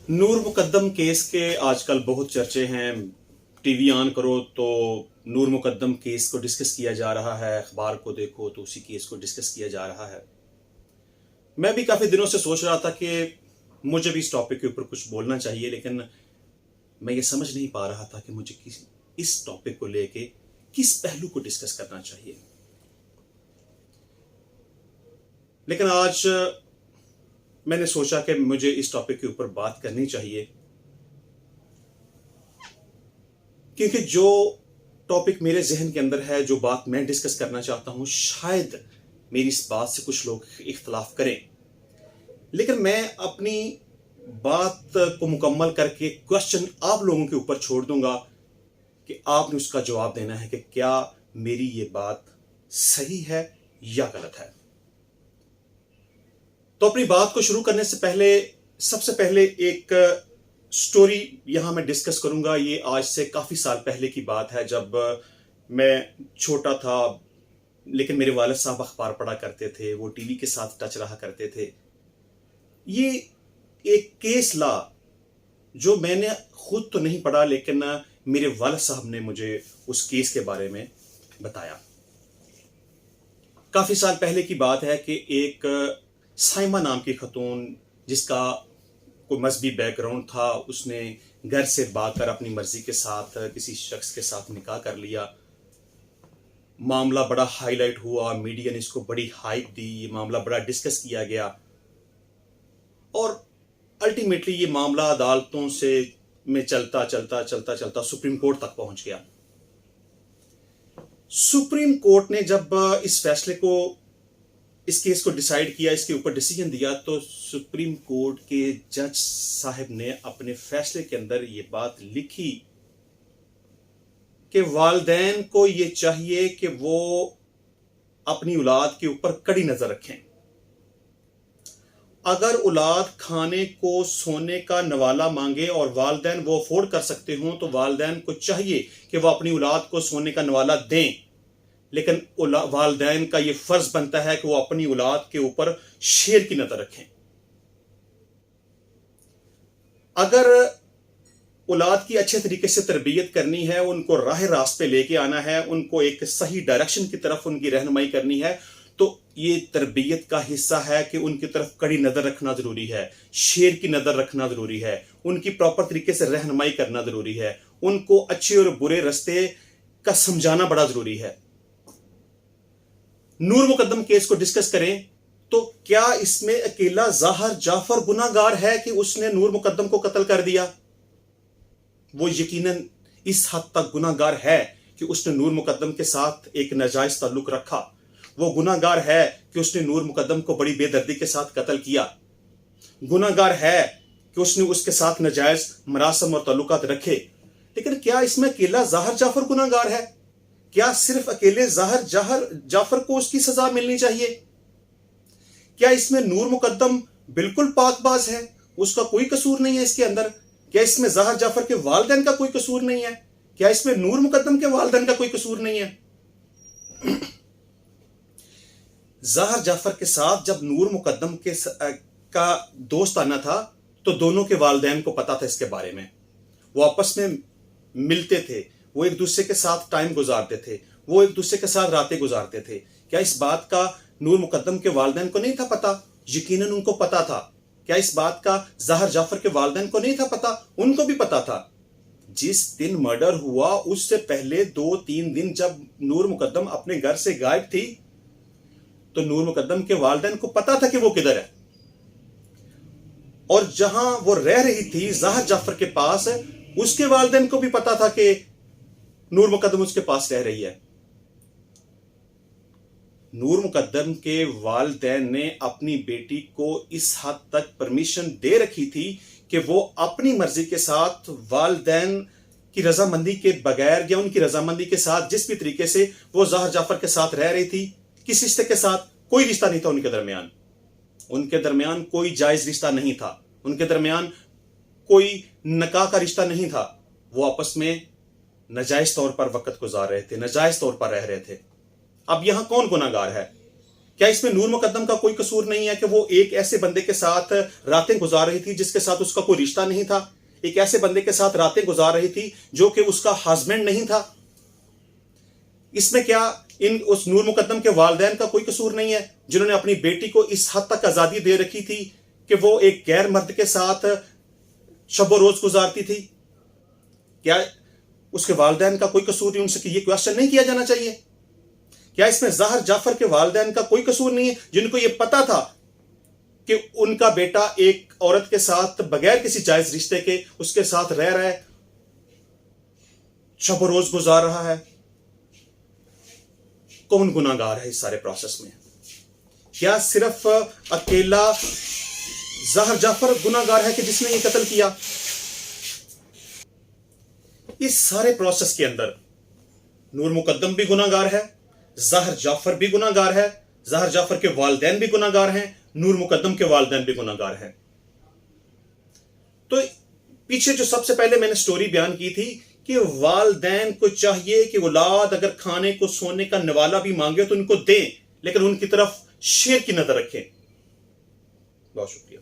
नूर Muqaddam case के आजकल बहुत चर्चे हैं। टीवी ऑन करो तो नूर मुकद्दम केस को डिस्कस किया जा रहा है, अखबार को देखो तो उसी केस को डिस्कस किया जा रहा है। मैं भी काफी दिनों से सोच रहा था कि मुझे भी इस टॉपिक के ऊपर कुछ बोलना चाहिए, लेकिन मैं ये समझ नहीं पा रहा था कि मुझे इस टॉपिक को लेके किस पहलू को डिस्कस करना चाहिए। लेकिन आज मैंने सोचा कि मुझे इस टॉपिक के ऊपर बात करनी चाहिए, क्योंकि जो टॉपिक मेरे जहन के अंदर है, जो बात मैं डिस्कस करना चाहता हूं, शायद मेरी इस बात से कुछ लोग इख्तलाफ करें, लेकिन मैं अपनी बात को मुकम्मल करके क्वेश्चन आप लोगों के ऊपर छोड़ दूंगा कि आपने उसका जवाब देना है कि क्या मेरी ये बात सही है या गलत है। तो अपनी बात को शुरू करने से पहले सबसे पहले एक स्टोरी यहां मैं डिस्कस करूंगा। ये आज से काफी साल पहले की बात है, जब मैं छोटा था, लेकिन मेरे वालिद साहब अखबार पढ़ा करते थे, वो टीवी के साथ टच रहा करते थे। ये एक केस ला जो मैंने खुद तो नहीं पढ़ा, लेकिन मेरे वालिद साहब ने मुझे उस केस के बारे में बताया। काफी साल पहले की बात है कि एक साइमा नाम की खतून, जिसका कोई मजहबी बैकग्राउंड था, उसने घर से भागकर अपनी मर्जी के साथ किसी शख्स के साथ निकाह कर लिया। मामला बड़ा हाईलाइट हुआ, मीडिया ने इसको बड़ी हाइप दी, ये मामला बड़ा डिस्कस किया गया और अल्टीमेटली ये मामला अदालतों से में चलता चलता चलता चलता सुप्रीम कोर्ट तक पहुंच गया। सुप्रीम कोर्ट ने जब इस फैसले को, इस केस को डिसाइड किया, इसके ऊपर डिसीजन दिया, तो सुप्रीम कोर्ट के जज साहब ने अपने फैसले के अंदर ये बात लिखी कि वालिदैन को ये चाहिए कि वो अपनी औलाद के ऊपर कड़ी नजर रखें। अगर औलाद खाने को, सोने का नवाला मांगे और वालिदैन वो अफोर्ड कर सकते हों, तो वालिदैन को चाहिए कि वो अपनी औलाद को सोने का नवाला दें, लेकिन वालिदैन का ये फर्ज बनता है कि वो अपनी औलाद के ऊपर शेर की नजर रखें। अगर औलाद की अच्छे तरीके से तरबियत करनी है, उनको राह रास्ते लेके आना है, उनको एक सही डायरेक्शन की तरफ उनकी रहनुमाई करनी है, तो ये तरबियत का हिस्सा है कि उनकी तरफ कड़ी नजर रखना जरूरी है, शेर की नजर रखना जरूरी है, उनकी प्रॉपर तरीके से रहनुमाई करना जरूरी है, उनको अच्छे और बुरे रास्ते का समझाना बड़ा जरूरी है। नूर मुकद्दम केस को डिस्कस करें तो क्या इसमें अकेला जाहिर जाफर गुनाहगार है कि उसने नूर मुकद्दम को कत्ल कर दिया? वो यकीनन इस हद तक गुनाहगार है कि उसने नूर मुकद्दम के साथ एक नाजायज ताल्लुक रखा। वो गुनाहगार है कि उसने नूर मुकद्दम को बड़ी बेदर्दी के साथ कत्ल किया। गुनाहगार है कि उसने उसके साथ नाजायज मरासम और ताल्लुकात रखे। लेकिन क्या इसमें अकेला जाहिर जाफर गुनाहगार है? क्या सिर्फ अकेले जाहिर जाफर को उसकी सजा मिलनी चाहिए? क्या इसमें नूर मुकद्दम बिल्कुल पाकबाज है, उसका कोई कसूर नहीं है इसके अंदर? क्या इसमें जाहिर जाफर के वालिदैन का कोई कसूर नहीं है? क्या इसमें नूर मुकद्दम के वालिदैन का कोई कसूर नहीं है? जाहिर जाफर के साथ जब नूर मुकद्दम का दोस्त आना था, तो दोनों के वालिदैन को पता था इसके बारे में। वो आपस में मिलते थे, वो एक दूसरे के साथ टाइम गुजारते थे, वो एक दूसरे के साथ रातें गुजारते थे। क्या इस बात का नूर मुकद्दम के वालिदैन को नहीं था पता? यकीनन उनको पता था। क्या इस बात का जाहिर जाफर के वालिदैन को नहीं था पता? उनको भी पता था। जिस दिन मर्डर हुआ उससे पहले 2-3 दिन जब नूर मुकद्दम अपने घर से गायब थी, तो नूर मुकद्दम के वालिदैन को पता था कि वो किधर है, और जहां वो रह रही थी जाहिर जाफर के पास, उसके वालिदैन को भी पता था कि नूर मुकद्दम उसके पास रह रही है। नूर मुकद्दम के वालिदैन ने अपनी बेटी को इस हद तक परमिशन दे रखी थी कि वो अपनी मर्जी के साथ, वालिदैन की रजामंदी के बगैर या उनकी रजामंदी के साथ, जिस भी तरीके से वो जाहिर जाफर के साथ रह रही थी, किस रिश्ते के साथ, कोई रिश्ता नहीं था उनके दरमियान। उनके दरमियान कोई जायज रिश्ता नहीं था, उनके दरमियान कोई निकाह का रिश्ता नहीं था। वो आपस में नाजायज तौर पर वक्त गुजार रहे थे, नाजायज तौर पर रह रहे थे। अब यहां कौन गुनाहगार है? क्या इसमें नूर मुकद्दम का कोई कसूर नहीं है कि वो एक ऐसे बंदे के साथ रातें गुजार रही थी जिसके साथ उसका कोई रिश्ता नहीं था, एक ऐसे बंदे के साथ रातें गुजार रही थी जो कि उसका हस्बैंड नहीं था? इसमें क्या उस नूर मुकद्दम के वालिदैन का कोई कसूर नहीं है जिन्होंने अपनी बेटी को इस हद तक आजादी दे रखी थी कि वो एक गैर मर्द के साथ शब रोज गुजारती थी? क्या उसके वालिदैन का कोई कसूर नहीं? उनसे ये क्वेश्चन नहीं किया जाना चाहिए? क्या इसमें ज़ाहर जाफर के वालिदैन का कोई कसूर नहीं है जिनको ये पता था कि उनका बेटा एक औरत के साथ बगैर किसी जायज रिश्ते के उसके साथ रह रहा है, शब रोज गुजार रहा है? कौन गुनाहगार है इस सारे प्रोसेस में? क्या सिर्फ अकेला ज़ाहर जाफर गुनाहगार है कि जिसने ये कत्ल किया? इस सारे प्रोसेस के अंदर नूर मुकद्दम भी गुनाहगार है, ज़ाहर जाफर भी गुनाहगार है, ज़ाहर जाफर के वालिदैन भी गुनाहगार हैं, नूर मुकद्दम के वालिदैन भी गुनाहगार हैं। तो पीछे जो सबसे पहले मैंने स्टोरी बयान की थी कि वालिदैन को चाहिए कि औलाद अगर खाने को सोने का निवाला भी मांगे तो उनको दें, लेकिन उनकी तरफ शेर की नजर रखें। बहुत शुक्रिया।